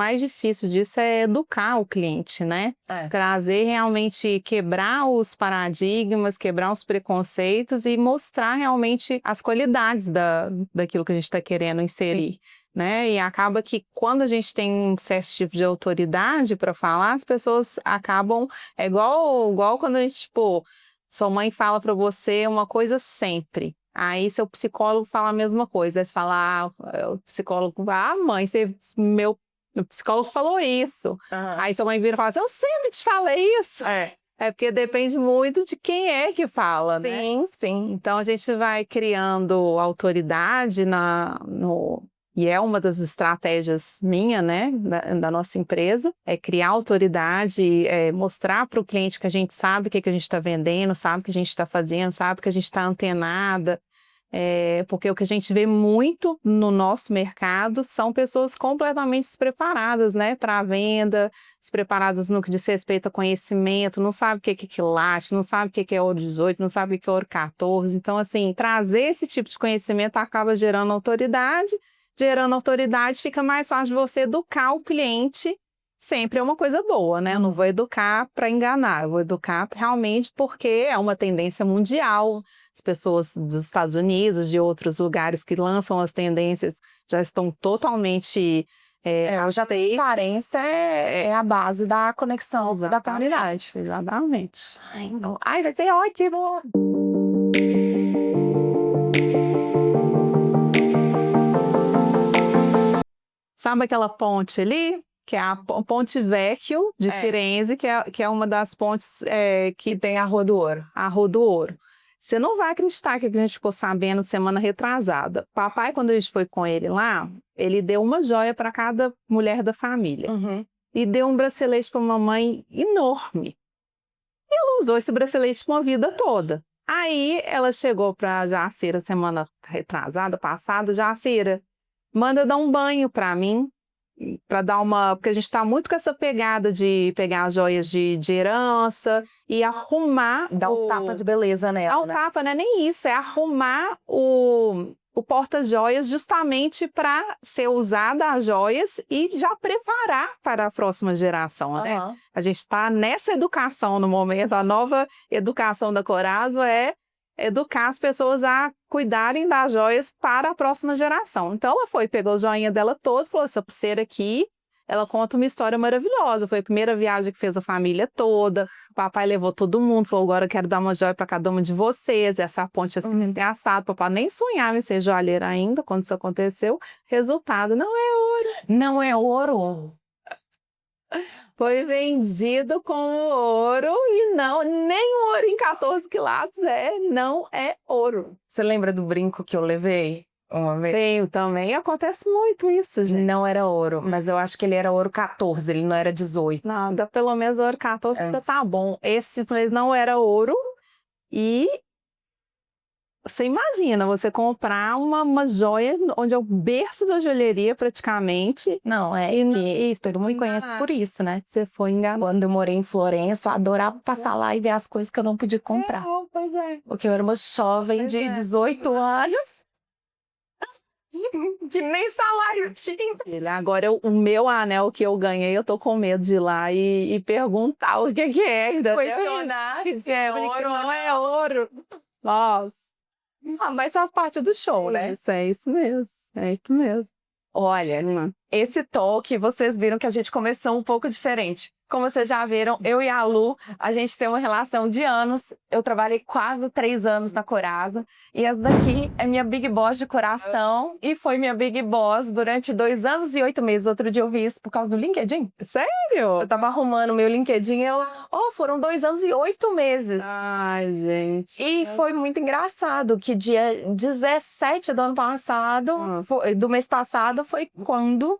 mais difícil disso é educar o cliente, né? Trazer realmente, quebrar os paradigmas, quebrar os preconceitos e mostrar realmente as qualidades daquilo que a gente está querendo inserir. Né? E acaba que quando a gente tem um certo tipo de autoridade para falar, as pessoas acabam... É igual quando a gente, tipo, sua mãe fala para você uma coisa sempre. Aí seu psicólogo fala a mesma coisa. Aí você fala, o psicólogo, mãe, meu psicólogo falou isso. Aí sua mãe vira e fala assim, eu sempre te falei isso. É porque depende muito de quem é que fala, né? Sim, sim. Então a gente vai criando autoridade e é uma das estratégias minha, né, da nossa empresa, é criar autoridade, mostrar para o cliente que a gente sabe o que a gente está vendendo, sabe o que a gente está fazendo, sabe que a gente está antenada, porque o que a gente vê muito no nosso mercado são pessoas completamente despreparadas, né, para a venda, despreparadas no que diz respeito a conhecimento, não sabe o que é quilático, não sabe o que é ouro 18, não sabe o que é ouro 14. Então, assim, trazer esse tipo de conhecimento acaba gerando autoridade fica mais fácil de você educar o cliente, sempre é uma coisa boa, né? Eu não vou educar para enganar, eu vou educar realmente porque é uma tendência mundial. As pessoas dos Estados Unidos, de outros lugares que lançam as tendências, já estão totalmente... Transparência é a base da conexão da comunidade. Exatamente. Então, vai ser ótimo! Sabe aquela ponte ali? Que é a Ponte Vecchio de Firenze, que é uma das pontes que tem a Rua do Ouro. A Rua do Ouro. Você não vai acreditar que a gente ficou sabendo semana retrasada. Papai, quando a gente foi com ele lá, ele deu uma joia para cada mulher da família. E deu um bracelete para mamãe enorme. E ela usou esse bracelete uma vida toda. Aí ela chegou para Jacira semana retrasada, passada, Jacira, manda dar um banho para mim, para dar uma... Porque a gente está muito com essa pegada de pegar as joias de herança e arrumar... Dar um tapa de beleza nela, né? Tapa, não é nem isso, é arrumar o porta-joias justamente para ser usada as joias e já preparar para a próxima geração, né? A gente está nessa educação no momento, a nova educação da Corazo é educar as pessoas a cuidarem das joias para a próxima geração. Então ela foi, pegou a joinha dela toda, falou, essa pulseira aqui, ela conta uma história maravilhosa, foi a primeira viagem que fez a família toda, o papai levou todo mundo, falou, agora eu quero dar uma joia para cada uma de vocês, essa ponte assim tem assado, papai nem sonhava em ser joalheira ainda, quando isso aconteceu, resultado, não é ouro. Não é ouro. Foi vendido como ouro e não, nem ouro em 14 quilates não é ouro. Você lembra do brinco que eu levei uma vez? Tenho também, acontece muito isso, gente. Não era ouro, mas eu acho que ele era ouro 14, ele não era 18. Não, pelo menos ouro 14 ainda tá bom. Esse não era ouro e... Você imagina, você comprar uma joia onde é o berço da joalheria praticamente. Não, isso, todo mundo me conhece por isso, né? Você foi enganado. Quando eu morei em Florença, eu adorava passar lá e ver as coisas que eu não podia comprar. Pois é. Porque eu era uma jovem de 18 anos. Que nem salário tinha. Agora, o meu anel que eu ganhei, eu tô com medo de ir lá e perguntar o que é. Se é ouro ou não é ouro. Nossa. Mas faz parte do show, né? É isso mesmo. É isso mesmo. Olha, esse talk, vocês viram que a gente começou um pouco diferente. Como vocês já viram, eu e a Lu, a gente tem uma relação de anos. Eu trabalhei quase 3 anos na Corazo. E essa daqui é minha Big Boss de coração. E foi minha Big Boss durante 2 anos e 8 meses. Outro dia eu vi isso por causa do LinkedIn. Sério? Eu tava arrumando meu LinkedIn e foram 2 anos e 8 meses. Ai, gente. E foi muito engraçado que dia 17 do ano passado, do mês passado, foi quando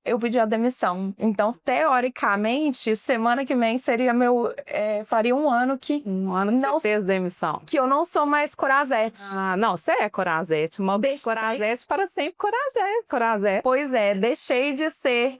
eu pedi a demissão. Então, teoricamente, semana que vem seria faria um ano que... Um ano que você fez demissão. Que eu não sou mais Corazete. Não, você é Corazete. Uma Corazete para sempre Corazete. Pois é, deixei de ser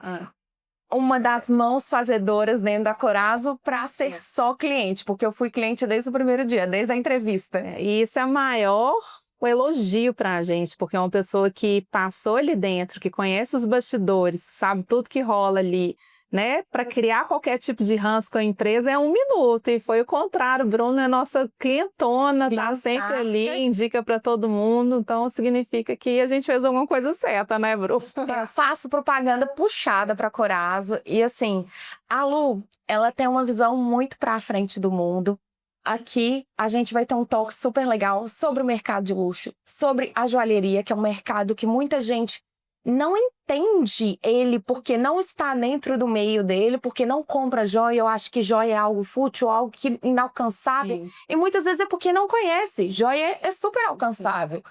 uma das mãos fazedoras dentro da Corazo para ser só cliente, porque eu fui cliente desde o primeiro dia, desde a entrevista. E isso é a maior um elogio para a gente, porque é uma pessoa que passou ali dentro, que conhece os bastidores, sabe tudo que rola ali, né? Para criar qualquer tipo de ranço com a empresa é 1 minuto, e foi o contrário. Bruno é nossa clientona, tá sempre ali, indica para todo mundo, então significa que a gente fez alguma coisa certa, né, Bruno? Eu faço propaganda puxada para Corazo e assim, a Lu, ela tem uma visão muito para frente do mundo. Aqui a gente vai ter um talk super legal sobre o mercado de luxo, sobre a joalheria, que é um mercado que muita gente não entende ele porque não está dentro do meio dele, porque não compra joia. Eu acho que joia é algo fútil, algo que inalcançável. Sim. E muitas vezes é porque não conhece. Joia é super alcançável.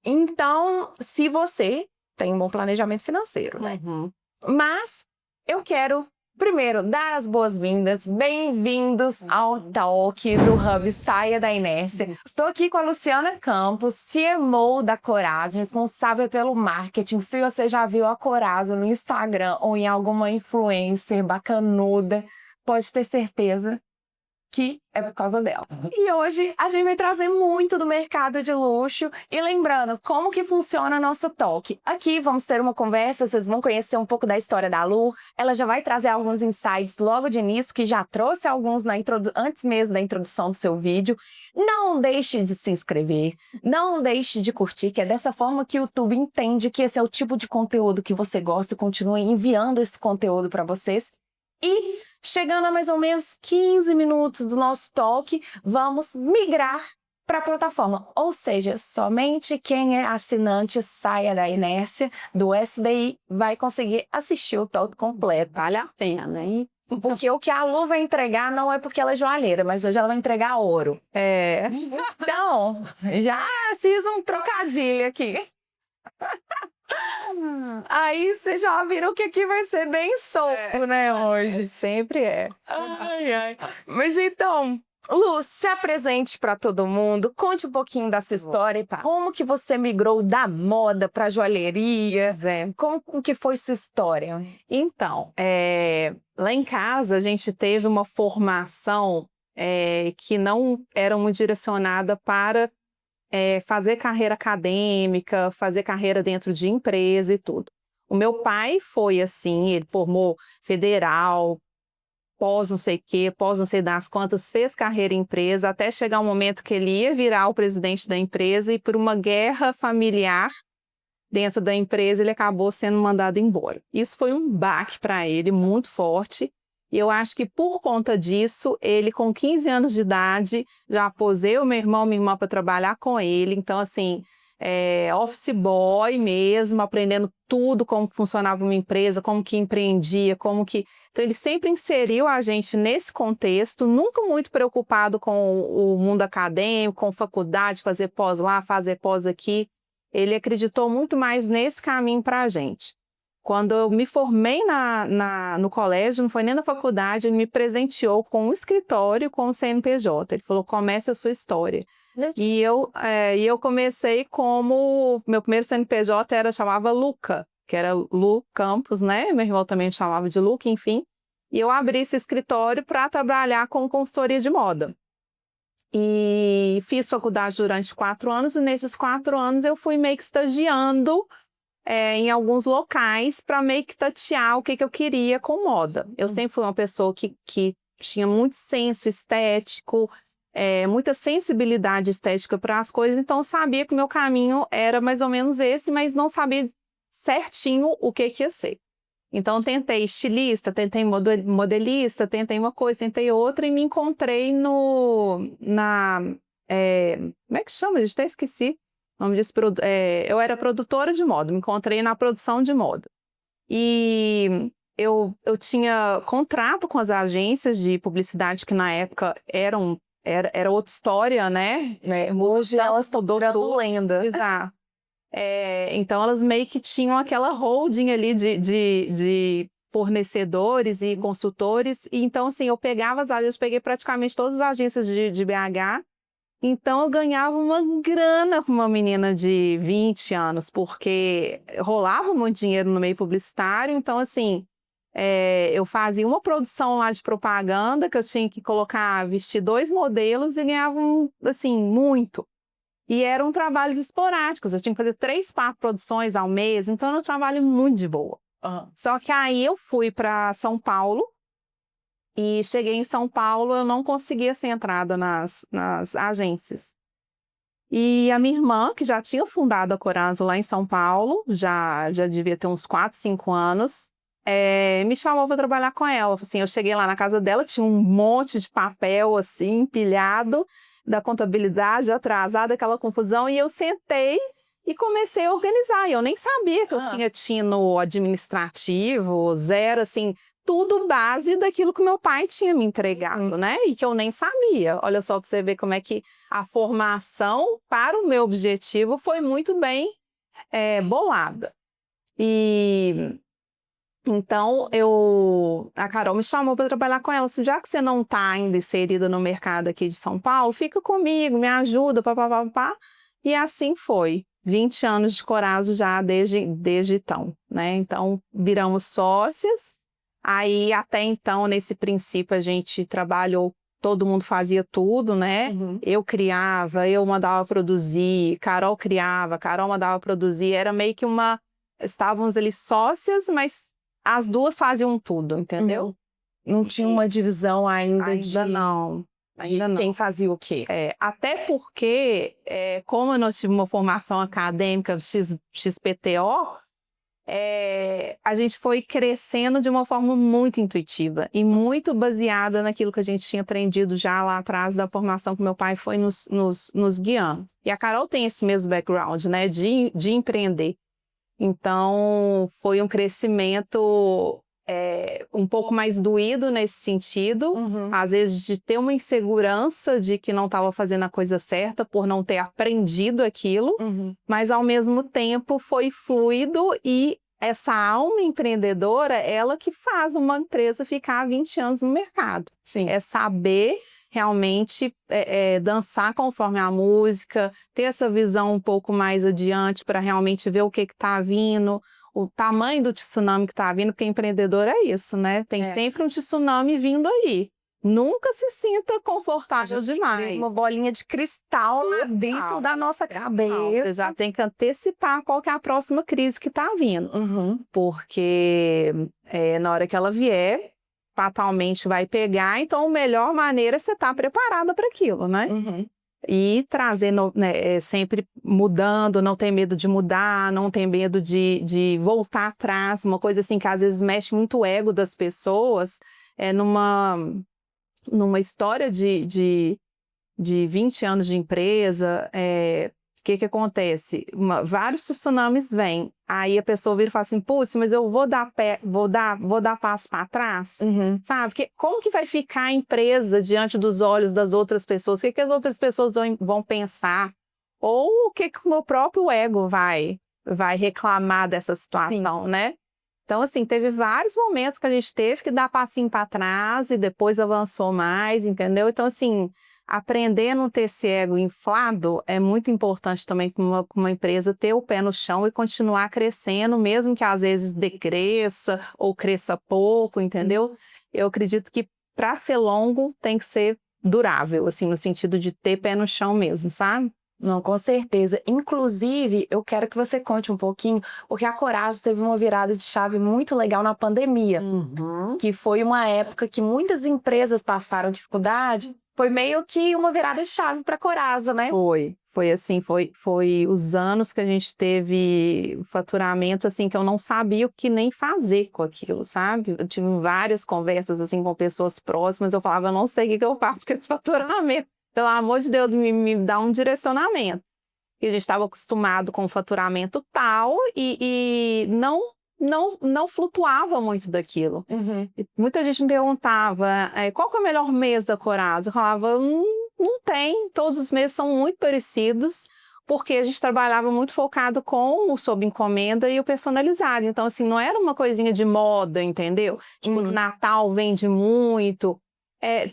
Então, se você tem um bom planejamento financeiro, né? Mas eu quero primeiro dar as boas-vindas, bem-vindos ao Talk do Hub Saia da Inércia. Estou aqui com a Luciana Campos, CMO da Corazo, responsável pelo marketing. Se você já viu a Corazo no Instagram ou em alguma influencer bacanuda, pode ter certeza que é por causa dela. E hoje a gente vai trazer muito do mercado de luxo e lembrando como que funciona nosso talk. Aqui vamos ter uma conversa, vocês vão conhecer um pouco da história da Lu. Ela já vai trazer alguns insights logo de início, que já trouxe alguns antes mesmo da introdução do seu vídeo. Não deixe de se inscrever, não deixe de curtir, que é dessa forma que o YouTube entende que esse é o tipo de conteúdo que você gosta e continua enviando esse conteúdo para vocês. E chegando a mais ou menos 15 minutos do nosso talk, vamos migrar para a plataforma. Ou seja, somente quem é assinante Saia da Inércia do SDI vai conseguir assistir o talk completo. Vale a pena, hein? Porque o que a Lu vai entregar não é porque ela é joalheira, mas hoje ela vai entregar ouro. Então, já fiz um trocadilho aqui. Aí vocês já viram que aqui vai ser bem solto, né, hoje? Sempre é. Ai, ai. Mas então, Lu, se apresente para todo mundo, conte um pouquinho da sua história e como que você migrou da moda para joalheria, como que foi sua história? Então, lá em casa a gente teve uma formação que não era muito direcionada para fazer carreira acadêmica, fazer carreira dentro de empresa e tudo. O meu pai foi assim, ele formou federal, pós não sei o quê, pós não sei das quantas, fez carreira em empresa, até chegar um momento que ele ia virar o presidente da empresa e por uma guerra familiar dentro da empresa ele acabou sendo mandado embora. Isso foi um baque para ele muito forte. E eu acho que por conta disso, ele com 15 anos de idade, já posei o meu irmão e minha irmã para trabalhar com ele. Então, assim, office boy mesmo, aprendendo tudo, como funcionava uma empresa, como que empreendia, como que... Então, ele sempre inseriu a gente nesse contexto, nunca muito preocupado com o mundo acadêmico, com faculdade, fazer pós lá, fazer pós aqui. Ele acreditou muito mais nesse caminho para a gente. Quando eu me formei no colégio, não foi nem na faculdade, ele me presenteou com um escritório com o CNPJ. Ele falou, comece a sua história. E eu comecei como... Meu primeiro CNPJ chamava Luca, que era Lu Campos, né? Meu irmão também me chamava de Luca, enfim. E eu abri esse escritório para trabalhar com consultoria de moda. E fiz faculdade durante 4 anos, e nesses 4 anos eu fui meio que estagiando em alguns locais para meio que tatear o que eu queria com moda. Eu sempre fui uma pessoa que tinha muito senso estético, muita sensibilidade estética para as coisas, então eu sabia que o meu caminho era mais ou menos esse, mas não sabia certinho o que ia ser. Então tentei estilista, tentei modelista, tentei uma coisa, tentei outra e me encontrei como é que chama? Eu até esqueci. O nome disso, eu era produtora de moda, me encontrei na produção de moda. E eu tinha contrato com as agências de publicidade que na época era outra história, né? Hoje elas estão virando lenda. Exato. Então elas meio que tinham aquela holding ali de fornecedores e consultores. E então, assim, eu pegava as agências, peguei praticamente todas as agências de BH. Então eu ganhava uma grana para uma menina de 20 anos, porque rolava muito dinheiro no meio publicitário. Então, assim, eu fazia uma produção lá de propaganda que eu tinha que vestir 2 modelos e ganhava, assim, muito. E eram trabalhos esporádicos, eu tinha que fazer 3, 4 produções ao mês, então era um trabalho muito de boa. Só que aí eu fui para São Paulo, e cheguei em São Paulo, eu não conseguia ser entrada nas agências. E a minha irmã, que já tinha fundado a Corazo lá em São Paulo, já devia ter uns 4, 5 anos, me chamou para trabalhar com ela. Assim, eu cheguei lá na casa dela, tinha um monte de papel assim, empilhado, da contabilidade, atrasada, aquela confusão, e eu sentei e comecei a organizar. E eu nem sabia que eu tinha tino administrativo, zero, assim, tudo base daquilo que meu pai tinha me entregado, né? E que eu nem sabia. Olha só para você ver como é que a formação para o meu objetivo foi muito bem bolada. E então a Carol me chamou para trabalhar com ela. Assim, já que você não está ainda inserida no mercado aqui de São Paulo, fica comigo, me ajuda, papapá. E assim foi. 20 anos de Corazo já desde então, né? Então, viramos sócias. Aí, até então, nesse princípio, a gente trabalhou, todo mundo fazia tudo, né? Eu criava, eu mandava produzir, Carol criava, Carol mandava produzir. Era meio que estávamos ali sócias, mas as duas faziam tudo, entendeu? Não tinha uma divisão ainda não. Ainda não. Quem fazia o quê? Até porque, como eu não tive uma formação acadêmica XPTO, a gente foi crescendo de uma forma muito intuitiva e muito baseada naquilo que a gente tinha aprendido já lá atrás da formação que meu pai foi nos guiando. E a Carol tem esse mesmo background, né, de empreender. Então, foi um crescimento um pouco mais doído nesse sentido, às vezes de ter uma insegurança de que não estava fazendo a coisa certa por não ter aprendido aquilo, mas ao mesmo tempo foi fluido e essa alma empreendedora, ela que faz uma empresa ficar 20 anos no mercado. Sim. É saber realmente dançar conforme a música, ter essa visão um pouco mais adiante para realmente ver o que está vindo, o tamanho do tsunami que está vindo, porque empreendedor é isso, né? Tem sempre um tsunami vindo aí. Nunca se sinta confortável demais. Uma bolinha de cristal lá dentro da nossa cabeça. Você já tem que antecipar qual que é a próxima crise que está vindo. Porque na hora que ela vier, fatalmente vai pegar, então a melhor maneira é você estar preparada para aquilo, né? E trazendo, sempre mudando, não tem medo de mudar, não tem medo de voltar atrás, uma coisa assim que às vezes mexe muito o ego das pessoas, numa história de 20 anos de empresa, o que acontece? Vários tsunamis vêm, aí a pessoa vira e fala assim, putz, mas eu vou dar passo para trás, sabe? Porque como que vai ficar a empresa diante dos olhos das outras pessoas? O que as outras pessoas vão pensar? Ou o que o meu próprio ego vai reclamar dessa situação, né? Então, assim, teve vários momentos que a gente teve que dar passinho para trás e depois avançou mais, entendeu? Então, assim, aprender a não ter esse ego inflado é muito importante também para uma empresa ter o pé no chão e continuar crescendo, mesmo que às vezes decresça ou cresça pouco, entendeu? Eu acredito que para ser longo tem que ser durável, assim, no sentido de ter pé no chão mesmo, sabe? Não, com certeza. Inclusive, eu quero que você conte um pouquinho, porque a Corazo teve uma virada de chave muito legal na pandemia, que foi uma época que muitas empresas passaram dificuldade. Foi meio que uma virada de chave para a Corazo, né? Foi assim, foi os anos que a gente teve faturamento, assim, que eu não sabia o que nem fazer com aquilo, sabe? Eu tive várias conversas, assim, com pessoas próximas, eu falava, eu não sei o que eu faço com esse faturamento. Pelo amor de Deus, me dá um direcionamento. E a gente estava acostumado com o faturamento tal e não flutuava muito daquilo. E muita gente me perguntava, qual que é o melhor mês da Corazo? Eu falava, não tem, todos os meses são muito parecidos, porque a gente trabalhava muito focado com o sob encomenda e o personalizado. Então, assim, não era uma coisinha de moda, entendeu? Tipo, Natal vende muito.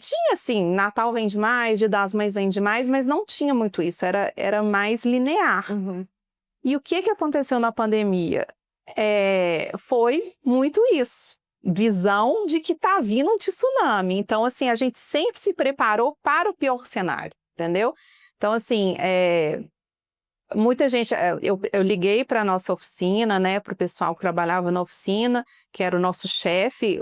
Tinha assim, Natal vende mais, Dia das Mães vende mais, mas não tinha muito isso, era mais linear. E o que aconteceu na pandemia? Foi muito isso, visão de que tá vindo um tsunami. Então, assim, a gente sempre se preparou para o pior cenário, entendeu? Então, assim, muita gente, eu liguei para a nossa oficina, né, para o pessoal que trabalhava na oficina, que era o nosso chefe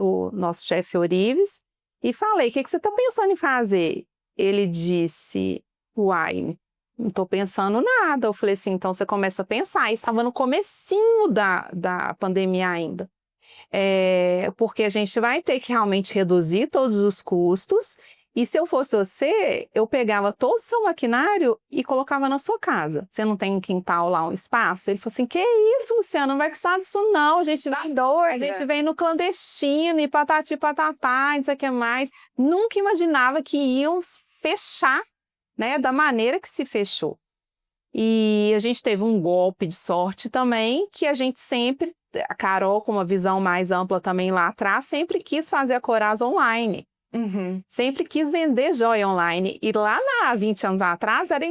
Orives, e falei, o que você está pensando em fazer? Ele disse, uai, não estou pensando nada. Eu falei assim, então você começa a pensar. Estava no comecinho da pandemia ainda. Porque a gente vai ter que realmente reduzir todos os custos. E se eu fosse você, eu pegava todo o seu maquinário e colocava na sua casa. Você não tem um quintal lá, um espaço? Ele falou assim, que isso, Luciana, não vai precisar disso não. A gente vem no clandestino e patati patatá, não sei o que mais. Nunca imaginava que iam fechar, né, da maneira que se fechou. E a gente teve um golpe de sorte também, que a gente sempre, a Carol com uma visão mais ampla também lá atrás, sempre quis fazer a Corazza online. Sempre quis vender joia online. E lá 20 anos atrás era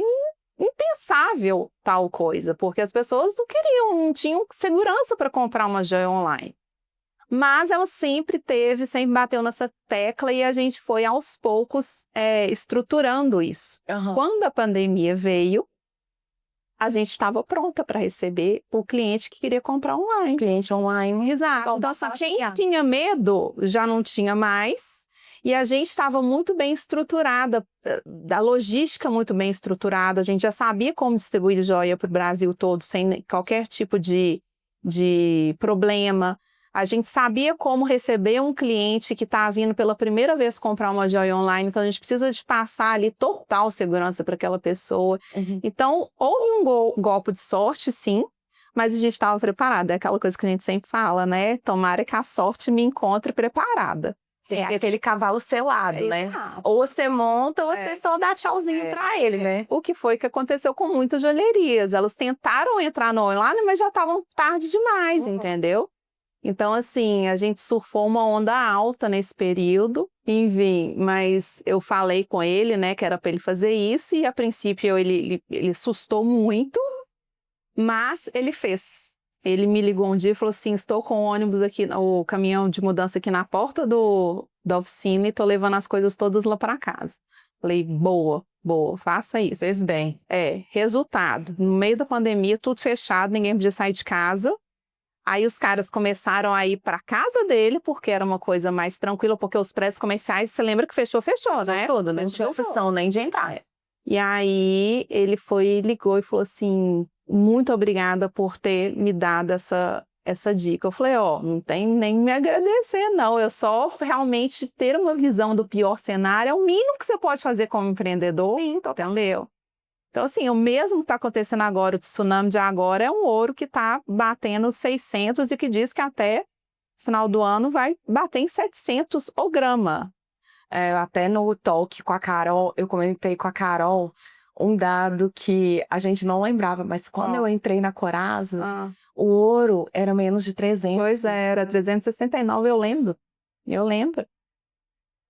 impensável tal coisa, porque as pessoas não tinham segurança para comprar uma joia online. Mas ela sempre bateu nessa tecla e a gente foi aos poucos estruturando isso. Quando a pandemia veio, a gente estava pronta para receber o cliente que queria comprar online. Cliente online. Exato. Então, quem tinha medo já não tinha mais. E a gente estava muito bem estruturada, da logística muito bem estruturada. A gente já sabia como distribuir joia para o Brasil todo, sem qualquer tipo de problema. A gente sabia como receber um cliente que está vindo pela primeira vez comprar uma joia online. Então, a gente precisa de passar ali total segurança para aquela pessoa. Então, houve um golpe de sorte, sim, mas a gente estava preparada. É aquela coisa que a gente sempre fala, né? Tomara que a sorte me encontre preparada. Aquele cavalo selado, né? Ou você monta ou você só dá tchauzinho para ele, né? O que foi que aconteceu com muitas joalherias. Elas tentaram entrar no online, mas já estavam tarde demais, entendeu? Então, assim, a gente surfou uma onda alta nesse período, enfim, mas eu falei com ele, né, que era para ele fazer isso, e a princípio ele assustou muito, mas ele fez. Ele me ligou um dia e falou assim, estou com o ônibus aqui, o caminhão de mudança aqui na porta da oficina e estou levando as coisas todas lá para casa. Falei, boa, faça isso. Fez bem. Resultado, no meio da pandemia, tudo fechado, ninguém podia sair de casa. Aí os caras começaram a ir para casa dele, porque era uma coisa mais tranquila, porque os prédios comerciais, você lembra que fechou, né? Tudo, não tinha opção nem de entrar. E aí ele ligou e falou assim, muito obrigada por ter me dado essa dica. Eu falei, não tem nem me agradecer, não. Eu só realmente ter uma visão do pior cenário é o mínimo que você pode fazer como empreendedor, entendeu? Então, assim, o mesmo que está acontecendo agora, o tsunami de agora, é um ouro que está batendo 600 e que diz que até final do ano vai bater em 700 o grama. Até no talk com a Carol, eu comentei com a Carol um dado que a gente não lembrava, mas quando eu entrei na Corazza, o ouro era menos de 300. Pois era 369, eu lembro.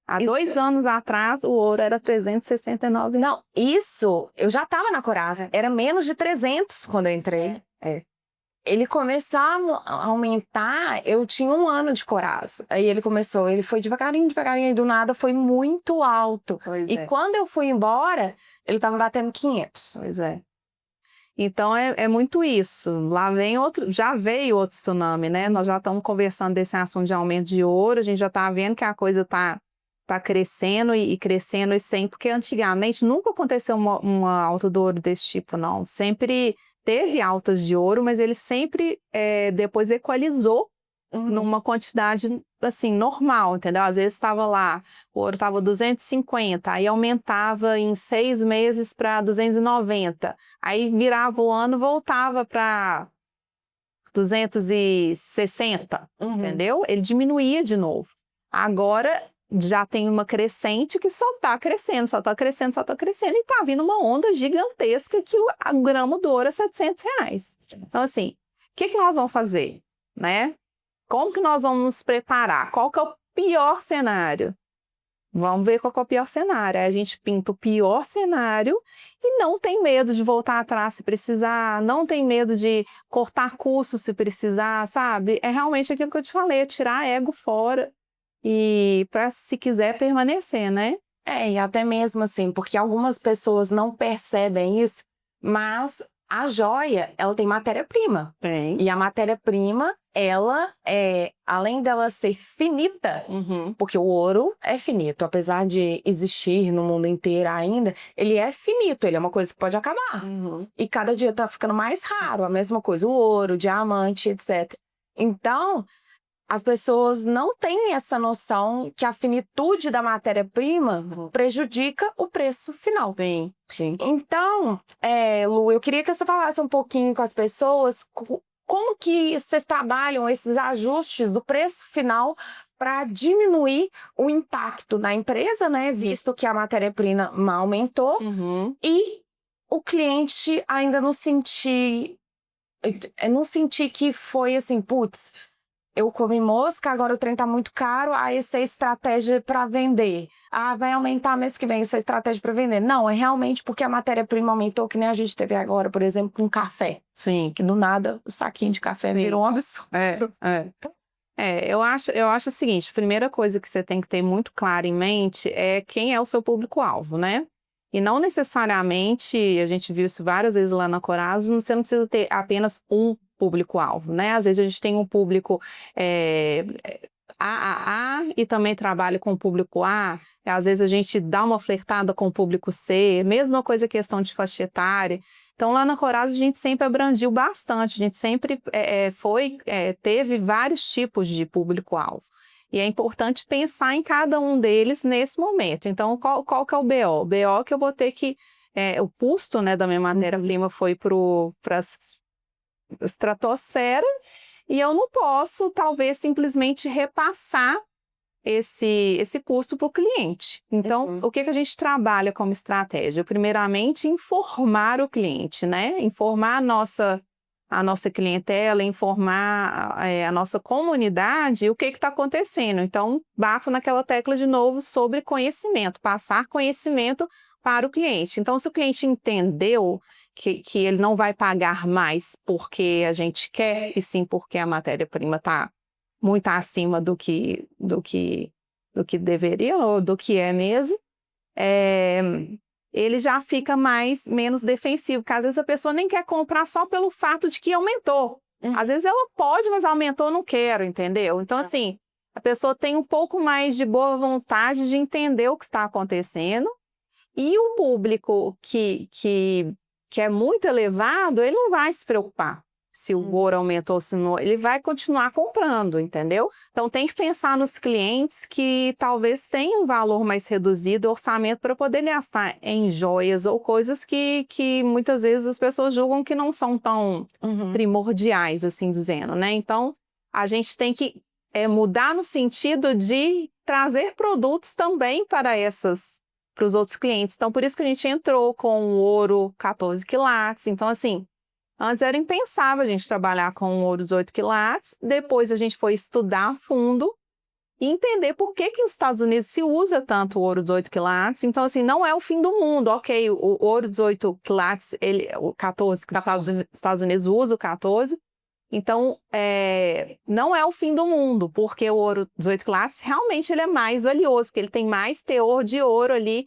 Há 2 anos atrás, o ouro era 369. Não, isso, eu já estava na Corazza, era menos de 300 quando eu entrei. Ele começou a aumentar, eu tinha 1 ano de Corazza. Aí ele foi devagarinho, e do nada foi muito alto. Quando eu fui embora, ele estava batendo 500. Pois é. Então, é muito isso. Lá já veio outro tsunami, né? Nós já estamos conversando desse assunto de aumento de ouro, a gente já está vendo que a coisa está crescendo e crescendo e sempre, porque antigamente nunca aconteceu uma alta do ouro desse tipo, não. Sempre teve altas de ouro, mas ele sempre depois equalizou numa quantidade, assim, normal, entendeu? Às vezes estava lá, o ouro estava 250, aí aumentava em 6 meses para 290, aí virava o ano, voltava para 260, entendeu? Ele diminuía de novo. Agora já tem uma crescente que só está crescendo, e está vindo uma onda gigantesca que o grama do ouro é R$700. Então, assim, o que nós vamos fazer, né? Como que nós vamos nos preparar? Qual que é o pior cenário? Vamos ver qual que é o pior cenário. Aí a gente pinta o pior cenário e não tem medo de voltar atrás se precisar, não tem medo de cortar custos se precisar, sabe? É realmente aquilo que eu te falei, tirar ego fora e para, se quiser, permanecer, né? E até mesmo assim, porque algumas pessoas não percebem isso, mas A joia, ela tem matéria-prima. Tem. E a matéria-prima, ela além dela ser finita, porque o ouro é finito, apesar de existir no mundo inteiro ainda, ele é finito, ele é uma coisa que pode acabar. E cada dia tá ficando mais raro, a mesma coisa, o ouro, o diamante, etc. Então, as pessoas não têm essa noção que a finitude da matéria-prima prejudica o preço final. Sim. Então, Lu, eu queria que você falasse um pouquinho com as pessoas como que vocês trabalham esses ajustes do preço final para diminuir o impacto na empresa, né? Visto que a matéria-prima aumentou e o cliente ainda não sentir que foi assim, putz, eu comi mosca, agora o trem tá muito caro, essa é estratégia para vender. Vai aumentar mês que vem, essa é estratégia para vender. Não, é realmente porque a matéria-prima aumentou, que nem a gente teve agora, por exemplo, com café. Sim. Que do nada o saquinho de café virou um absurdo. Eu acho o seguinte, a primeira coisa que você tem que ter muito claro em mente é quem é o seu público-alvo, né? E não necessariamente, a gente viu isso várias vezes lá na Corazo, você não precisa ter apenas um público-alvo, né? Às vezes a gente tem um público AAA e também trabalha com o público A, às vezes a gente dá uma flertada com o público C, mesma coisa questão de faixa etária. Então lá na Corazo a gente sempre abrangiu bastante, a gente sempre teve vários tipos de público-alvo. E é importante pensar em cada um deles nesse momento. Então, qual que é o BO? O BO que eu vou ter que... o custo, né, da minha matéria-prima foi para a estratosfera e eu não posso, talvez, simplesmente repassar esse custo para o cliente. Então, o que a gente trabalha como estratégia? Primeiramente, informar o cliente, né? Informar a nossa clientela, informar a nossa comunidade o que está acontecendo. Então, bato naquela tecla de novo sobre conhecimento, passar conhecimento para o cliente. Então, se o cliente entendeu que ele não vai pagar mais porque a gente quer, e sim porque a matéria-prima está muito acima do que deveria, ou do que é mesmo, ele já fica menos defensivo, porque às vezes a pessoa nem quer comprar só pelo fato de que aumentou. Às vezes ela pode, mas aumentou, não quero, entendeu? Então, assim, a pessoa tem um pouco mais de boa vontade de entender o que está acontecendo, e o público que é muito elevado, ele não vai se preocupar se o ouro aumentou ou se não, ele vai continuar comprando, entendeu? Então tem que pensar nos clientes que talvez tenham um valor mais reduzido, orçamento para poder gastar em joias ou coisas que muitas vezes as pessoas julgam que não são tão primordiais, assim dizendo, né? Então a gente tem que mudar no sentido de trazer produtos também para os outros clientes. Então por isso que a gente entrou com o ouro 14 quilates. Então assim, antes era impensável a gente trabalhar com ouro 18 quilates, depois a gente foi estudar a fundo e entender por que nos Estados Unidos se usa tanto o ouro 18 quilates. Então, assim, não é o fim do mundo. Ok, o ouro 18 quilates, o 14, que os Estados Unidos usa o 14. Então, não é o fim do mundo, porque o ouro 18 quilates realmente ele é mais valioso, porque ele tem mais teor de ouro ali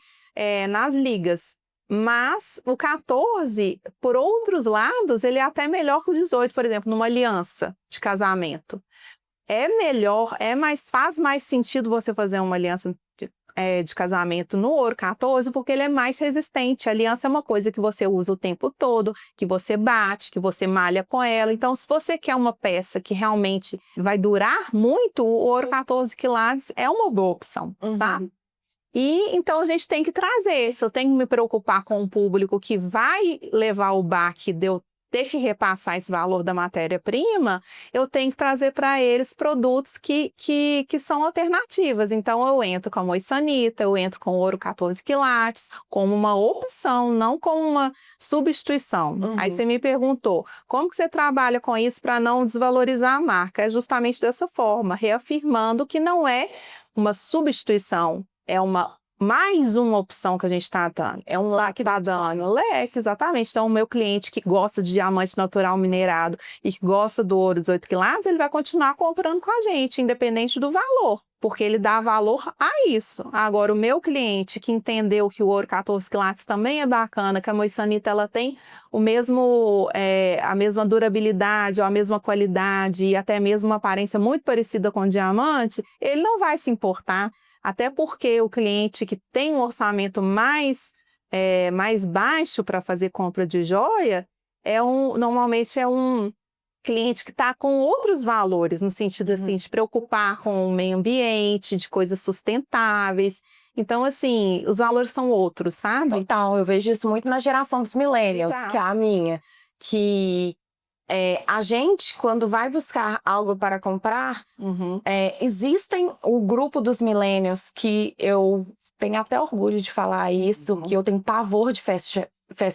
nas ligas. Mas o 14, por outros lados, ele é até melhor que o 18, por exemplo, numa aliança de casamento. É melhor, faz mais sentido você fazer uma aliança de casamento no ouro 14, porque ele é mais resistente. A aliança é uma coisa que você usa o tempo todo, que você bate, que você malha com ela. Então, se você quer uma peça que realmente vai durar muito, o ouro 14 quilates é uma boa opção, sabe? E então a gente tem que trazer, se eu tenho que me preocupar com um público que vai levar o baque de eu ter que repassar esse valor da matéria-prima, eu tenho que trazer para eles produtos que são alternativas. Então eu entro com a moissanita, eu entro com ouro 14 quilates, como uma opção, não como uma substituição. Aí você me perguntou, como que você trabalha com isso para não desvalorizar a marca? É justamente dessa forma, reafirmando que não é uma substituição, é mais uma opção que a gente está dando. É um leque está dando. Leque, exatamente. Então, o meu cliente que gosta de diamante natural minerado e que gosta do ouro 18 quilates, ele vai continuar comprando com a gente, independente do valor. porque ele dá valor a isso. Agora, o meu cliente que entendeu que o ouro 14 quilates também é bacana, que a moissanita ela tem o mesmo, a mesma durabilidade, ou a mesma qualidade e até mesmo uma aparência muito parecida com o diamante, ele não vai se importar, até porque o cliente que tem um orçamento mais baixo para fazer compra de joia, normalmente é um cliente que está com outros valores, no sentido assim, de preocupar com o meio ambiente, de coisas sustentáveis. Então, assim, os valores são outros, sabe? Total, eu vejo isso muito na geração dos millennials, que é a minha, que a gente, quando vai buscar algo para comprar, existem o grupo dos millennials que eu tenho até orgulho de falar isso, que eu tenho pavor de fast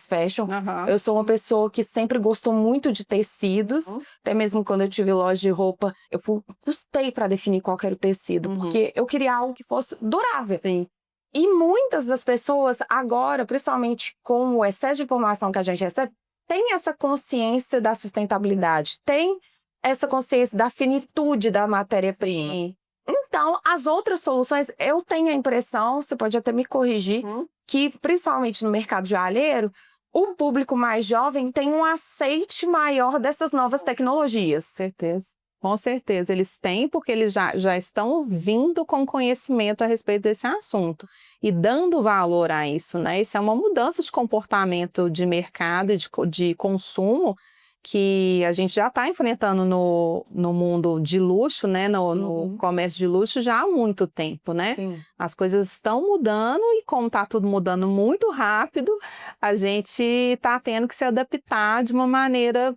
fashion. Eu sou uma pessoa que sempre gostou muito de tecidos, até mesmo quando eu tive loja de roupa, eu custei para definir qual era o tecido, porque eu queria algo que fosse durável. Sim. E muitas das pessoas agora, principalmente com o excesso de informação que a gente recebe, tem essa consciência da sustentabilidade, tem essa consciência da finitude da matéria-prima. Então, as outras soluções, eu tenho a impressão, você pode até me corrigir, que principalmente no mercado joalheiro, o público mais jovem tem um aceite maior dessas novas tecnologias. Certeza. Com certeza, eles têm, porque eles já estão vindo com conhecimento a respeito desse assunto e dando valor a isso, né? Isso é uma mudança de comportamento de mercado e de consumo que a gente já está enfrentando no mundo de luxo, né? No comércio de luxo já há muito tempo, né? Sim. As coisas estão mudando e como está tudo mudando muito rápido, a gente está tendo que se adaptar de uma maneira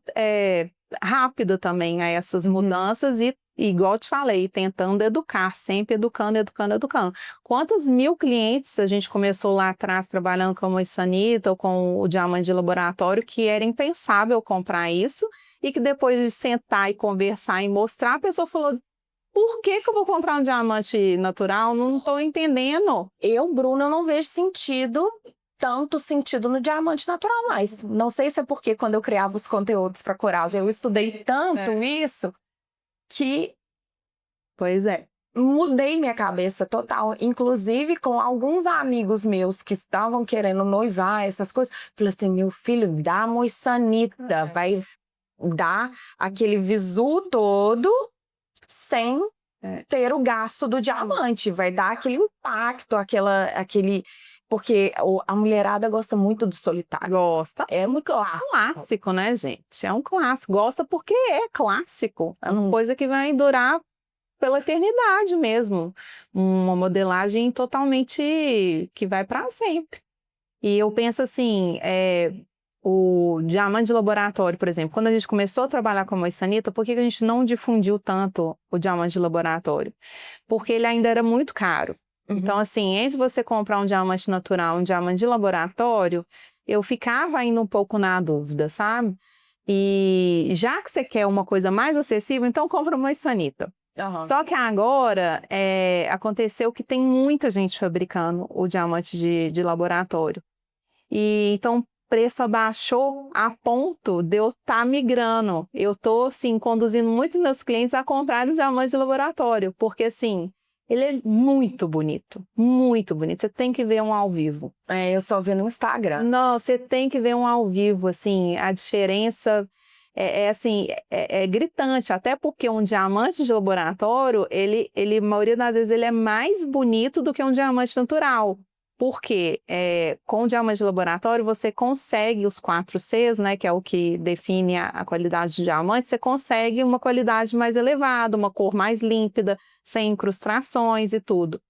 rápida também a essas mudanças e, igual eu te falei, tentando educar, sempre educando. Quantos mil clientes a gente começou lá atrás trabalhando com a moissanita ou com o diamante de laboratório que era impensável comprar isso e que depois de sentar e conversar e mostrar, a pessoa falou: por que eu vou comprar um diamante natural? Não estou entendendo. Bruna, eu não vejo tanto sentido no diamante natural mais. Não sei se é porque quando eu criava os conteúdos para Corazza, eu estudei tanto isso que... Pois é. Mudei minha cabeça total, inclusive com alguns amigos meus que estavam querendo noivar, essas coisas. Falei assim, meu filho, dá a moissanita, vai dar aquele visu todo sem ter o gasto do diamante, vai dar aquele impacto, aquele... Porque a mulherada gosta muito do solitário. Gosta. É muito clássico. Clássico, né, gente? É um clássico. Gosta porque é clássico. É uma coisa que vai durar pela eternidade mesmo. Uma modelagem totalmente que vai para sempre. E eu penso assim, o diamante de laboratório, por exemplo, quando a gente começou a trabalhar com a moissanita, por que a gente não difundiu tanto o diamante de laboratório? Porque ele ainda era muito caro. Então, assim, entre você comprar um diamante natural e um diamante de laboratório, eu ficava ainda um pouco na dúvida, sabe? E já que você quer uma coisa mais acessível, então compra uma moissanita. Só que agora aconteceu que tem muita gente fabricando o diamante de laboratório. E então o preço abaixou a ponto de eu estar migrando. Eu estou, assim, conduzindo muitos meus clientes a comprar um diamante de laboratório, porque, assim, ele é muito bonito, muito bonito. Você tem que ver um ao vivo. Eu só vi no Instagram. Não, você tem que ver um ao vivo, assim, a diferença é gritante, até porque um diamante de laboratório, a maioria das vezes, ele é mais bonito do que um diamante natural. Porque com o diamante de laboratório você consegue os 4 Cs, né, que é o que define a qualidade do diamante, você consegue uma qualidade mais elevada, uma cor mais límpida, sem incrustações e tudo.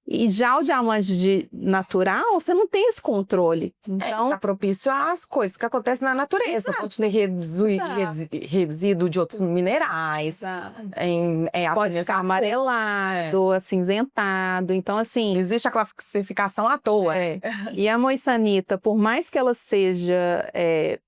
E já o diamante natural, você não tem esse controle. Então, tá propício às coisas que acontecem na natureza. Exato. Pode ter resíduo de outros minerais. Pode ficar amarelado, acinzentado. Então, assim... existe a classificação à toa. E a moissanita, por mais que ela seja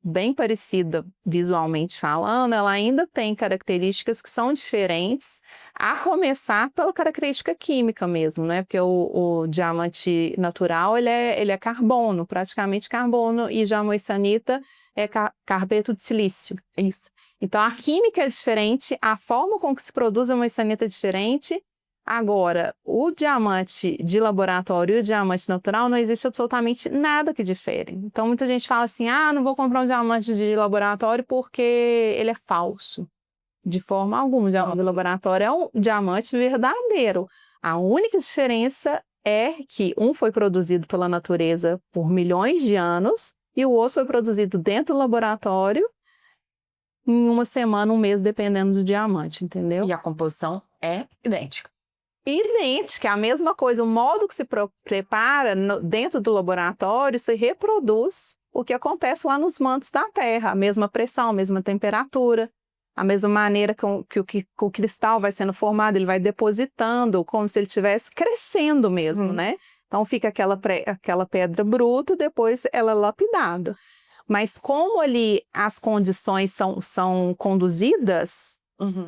bem parecida visualmente falando, ela ainda tem características que são diferentes, a começar pela característica química mesmo, né? Porque o diamante natural, ele é carbono, praticamente carbono, e já a moissanita é carbeto de silício. Isso. Então, a química é diferente, a forma com que se produz a moissanita é diferente, Agora, o diamante de laboratório e o diamante natural não existe absolutamente nada que difere. Então, muita gente fala assim, não vou comprar um diamante de laboratório porque ele é falso. De forma alguma, o diamante de laboratório é um diamante verdadeiro. A única diferença é que um foi produzido pela natureza por milhões de anos e o outro foi produzido dentro do laboratório em uma semana, um mês, dependendo do diamante, entendeu? E a composição é idêntica. Idêntica, é a mesma coisa, o modo que se prepara dentro do laboratório se reproduz o que acontece lá nos mantos da Terra, a mesma pressão, a mesma temperatura, a mesma maneira que o cristal vai sendo formado, ele vai depositando, como se ele estivesse crescendo mesmo, né? Então fica aquela pedra bruta, depois ela é lapidada. Mas como ali as condições são conduzidas,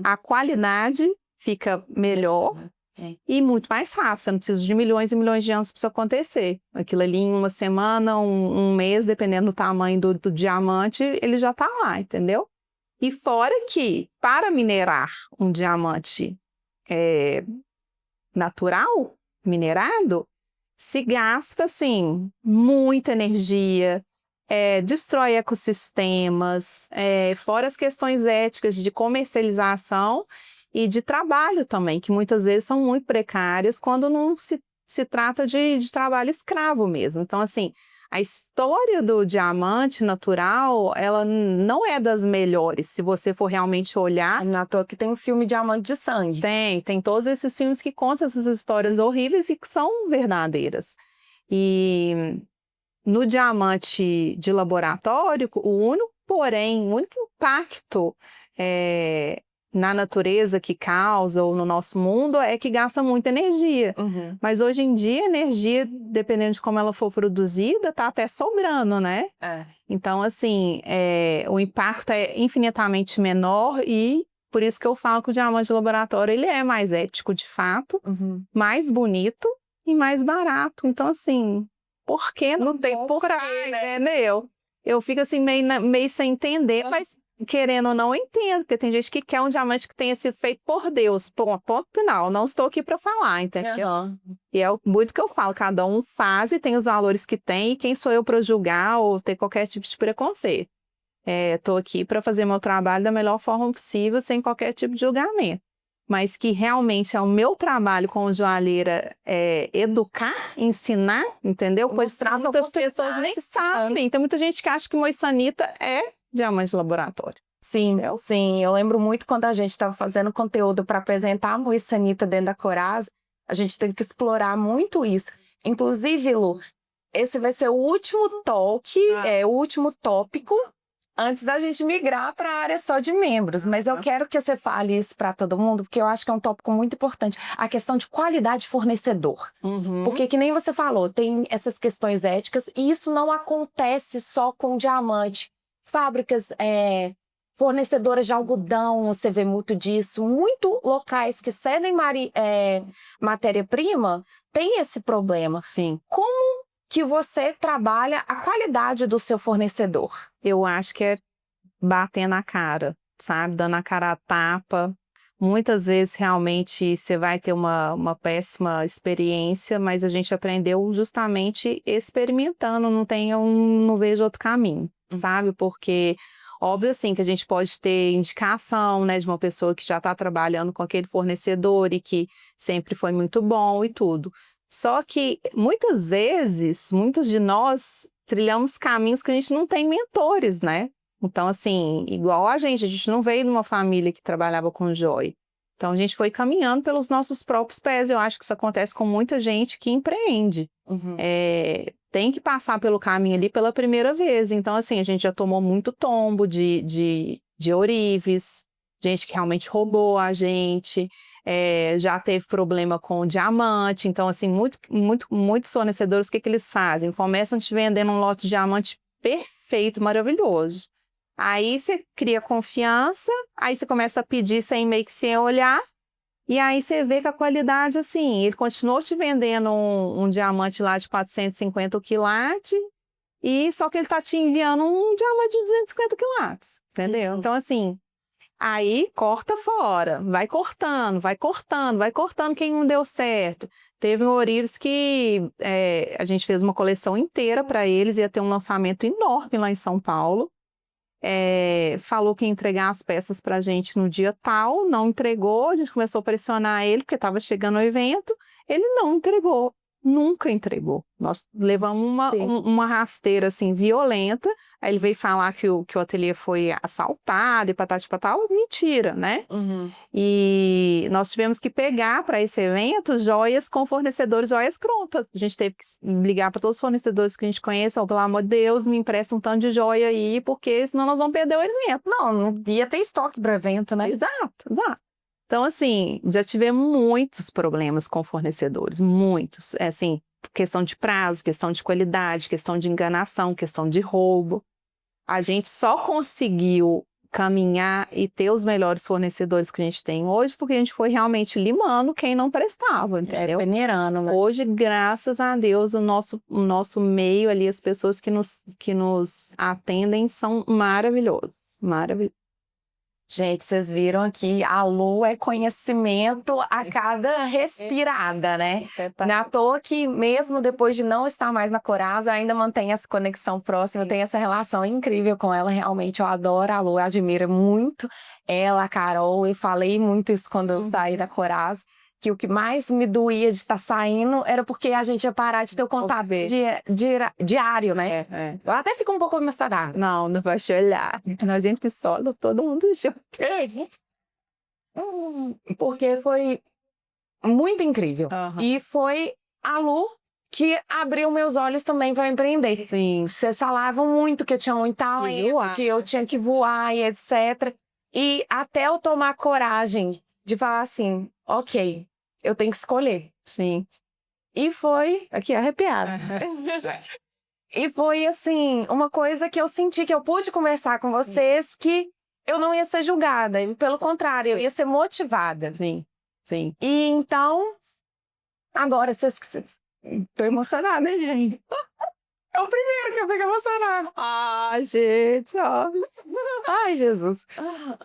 a qualidade fica melhor. E muito mais rápido, você não precisa de milhões e milhões de anos para isso acontecer. Aquilo ali em uma semana, um mês, dependendo do tamanho do diamante, ele já está lá, entendeu? E fora que, para minerar um diamante natural, minerado, se gasta, assim, muita energia, destrói ecossistemas, fora as questões éticas de comercialização e de trabalho também, que muitas vezes são muito precárias quando não se trata de trabalho escravo mesmo. Então, assim, a história do diamante natural, ela não é das melhores, se você for realmente olhar. Não é à toa que tem um filme Diamante de Sangue. Tem todos esses filmes que contam essas histórias horríveis e que são verdadeiras. E no diamante de laboratório, o único impacto na natureza que causa ou no nosso mundo é que gasta muita energia. Mas hoje em dia, a energia, dependendo de como ela for produzida, tá até sobrando, né? Então, assim, o impacto é infinitamente menor e por isso que eu falo que o diamante de laboratório ele é mais ético, de fato, mais bonito e mais barato. Então, assim, por que não tem por aí, né? Eu fico assim meio sem entender, mas querendo ou não, eu entendo, porque tem gente que quer um diamante que tenha sido feito por Deus. Ponto final, não estou aqui para falar, entendeu? E é muito que eu falo, cada um faz e tem os valores que tem, e quem sou eu para julgar ou ter qualquer tipo de preconceito? Estou aqui para fazer meu trabalho da melhor forma possível, sem qualquer tipo de julgamento. Mas que realmente é o meu trabalho como joalheira educar, ensinar, entendeu? Pois muitas pessoas nem sabem. Tem muita gente que acha que moissanita é diamante de laboratório. Sim, sim. Eu lembro muito quando a gente estava fazendo conteúdo para apresentar a moissanita dentro da Corazza, a gente teve que explorar muito isso. Inclusive, Lu, esse vai ser o último talk, o último tópico, antes da gente migrar para a área só de membros. Mas eu quero que você fale isso para todo mundo, porque eu acho que é um tópico muito importante. A questão de qualidade de fornecedor. Porque, que nem você falou, tem essas questões éticas, e isso não acontece só com diamante. Fábricas, fornecedoras de algodão, você vê muito disso. Muito locais que cedem matéria-prima tem esse problema. Sim. Como que você trabalha a qualidade do seu fornecedor? Eu acho que é bater na cara, sabe? Dando a cara a tapa. Muitas vezes, realmente, você vai ter uma péssima experiência, mas a gente aprendeu justamente experimentando, não vejo outro caminho, sabe? Porque, óbvio, assim, que a gente pode ter indicação, né, de uma pessoa que já está trabalhando com aquele fornecedor e que sempre foi muito bom e tudo. Só que, muitas vezes, muitos de nós trilhamos caminhos que a gente não tem mentores, né? Então, assim, igual a gente não veio de uma família que trabalhava com joia. Então, a gente foi caminhando pelos nossos próprios pés. Eu acho que isso acontece com muita gente que empreende. Tem que passar pelo caminho ali pela primeira vez. Então, assim, a gente já tomou muito tombo de ourives, gente que realmente roubou a gente, já teve problema com o diamante. Então, assim, muitos fornecedores, o que eles fazem? Começam te vendendo um lote de diamante perfeito, maravilhoso. Aí você cria confiança, aí você começa a pedir meio que sem olhar, e aí você vê que a qualidade, assim, ele continuou te vendendo um diamante lá de 450 quilates, só que ele tá te enviando um diamante de 250 quilates, entendeu? Então, assim, Aí corta fora, vai cortando, vai cortando, vai cortando quem não deu certo. Teve um Orives que a gente fez uma coleção inteira para eles, ia ter um lançamento enorme lá em São Paulo. Falou que ia entregar as peças para a gente no dia tal, não entregou, a gente começou a pressionar ele, porque estava chegando o evento, ele não entregou. Nunca entregou. Nós levamos uma rasteira assim violenta. Aí ele veio falar que o ateliê foi assaltado e patati patal. Mentira, né? Uhum. E nós tivemos que pegar para esse evento joias com fornecedores, joias prontas. A gente teve que ligar para todos os fornecedores que a gente conhece. Pelo amor de Deus, me empresta um tanto de joia aí, porque senão nós vamos perder o evento. Não ia ter estoque para o evento, né? Exato. Então, assim, já tivemos muitos problemas com fornecedores, muitos. Assim, questão de prazo, questão de qualidade, questão de enganação, questão de roubo. A gente só conseguiu caminhar e ter os melhores fornecedores que a gente tem hoje porque a gente foi realmente limando quem não prestava, entendeu? Peneirando, né? Hoje, graças a Deus, o nosso meio ali, as pessoas que nos atendem são maravilhosos, maravilhosos. Gente, vocês viram aqui, a Lu é conhecimento a cada respirada, né? Não é à toa que, mesmo depois de não estar mais na Coraza, ainda mantém essa conexão próxima, eu tenho essa relação incrível com ela, realmente eu adoro a Lu, eu admiro muito ela, a Carol, e falei muito isso quando eu saí da Coraza, que o que mais me doía de estar saindo era porque a gente ia parar de ter o contato diário, né? Eu até fico um pouco emocionada. Não vai te olhar. Nós entre solo, todo mundo junto. Porque foi muito incrível. E foi a Lu que abriu meus olhos também para empreender. Sim. Vocês falavam muito que eu tinha muito talento, que eu tinha que voar e etc. E até eu tomar coragem de falar assim, ok, eu tenho que escolher. Sim. E foi... Aqui, arrepiada. E foi, assim, uma coisa que eu senti que eu pude conversar com vocês que eu não ia ser julgada. E, pelo contrário, eu ia ser motivada. Sim. E, então, agora, vocês... Tô emocionada, né, gente? É o primeiro que eu fico emocionada. Gente, ó. Ai, Jesus.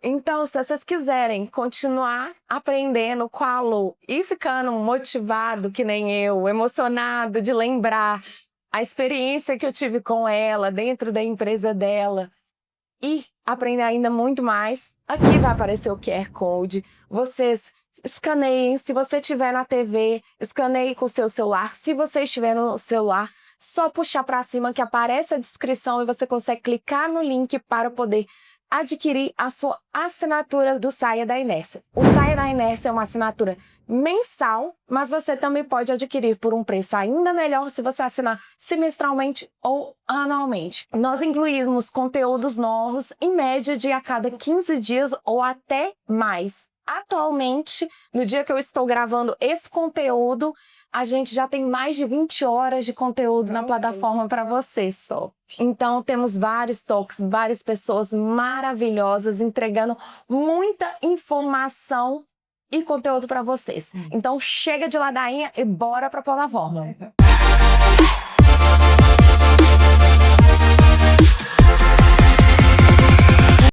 Então, se vocês quiserem continuar aprendendo com a Lu e ficando motivado, que nem eu, emocionado de lembrar a experiência que eu tive com ela dentro da empresa dela e aprender ainda muito mais, aqui vai aparecer o QR Code. Vocês escaneiem. Se você estiver na TV, escaneie com o seu celular. Se você estiver no celular, só puxar para cima que aparece a descrição e você consegue clicar no link para poder adquirir a sua assinatura do Saia da Inércia. O Saia da Inércia é uma assinatura mensal, mas você também pode adquirir por um preço ainda melhor se você assinar semestralmente ou anualmente. Nós incluímos conteúdos novos, em média de a cada 15 dias ou até mais. Atualmente, no dia que eu estou gravando esse conteúdo, a gente já tem mais de 20 horas de conteúdo na plataforma para vocês só. Então, temos vários toques, várias pessoas maravilhosas entregando muita informação e conteúdo para vocês. Então, chega de ladainha e bora para a plataforma.